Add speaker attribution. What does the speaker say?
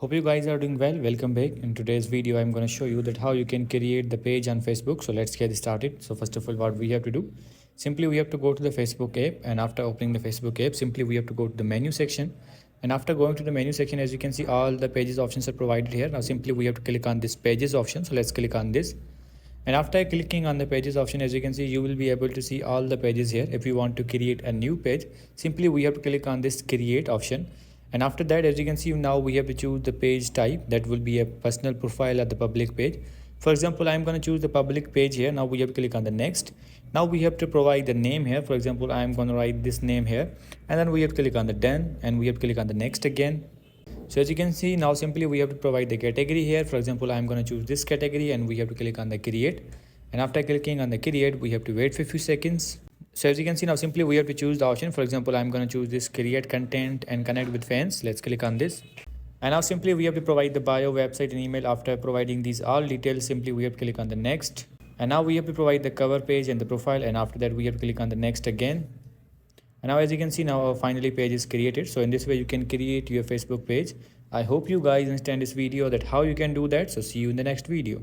Speaker 1: Hope you guys are doing well. Welcome back. In today's video, I'm going to show you that how you can create the page on Facebook. So let's get started. So first of all, what we have to do, simply we have to go to the Facebook app, and after opening the Facebook app, simply we have to go to the menu section. And after going to the menu section, as you can see, all the pages options are provided here. Now simply we have to click on this pages option. So let's click on this. And after clicking on the pages option, as you can see, you will be able to see all the pages here. If you want to create a new page, simply we have to click on this create option. And after that, as you can see, now we have to choose the page type. That will be a personal profile or the public page. For example, I'm going to choose the public page here. Now we have to click on the next. Now we have to provide the name here. For example, I'm going to write this name here, and then we have to click on the done, and we have to click on the next again. So as you can see, now simply we have to provide the category here. For example, I'm going to choose this category, and we have to click on the create. And after clicking on the create, we have to wait for a few seconds. So as you can see, now simply we have to choose the option. For example, I'm going to choose this create content and connect with fans. Let's click on this. And now simply we have to provide the bio, website and email. After providing these all details, simply we have to click on the next. And now we have to provide the cover page and the profile. And after that, we have to click on the next again. And now as you can see, now our finally page is created. So in this way you can create your Facebook page. I hope you guys understand this video that how you can do that. So see you in the next video.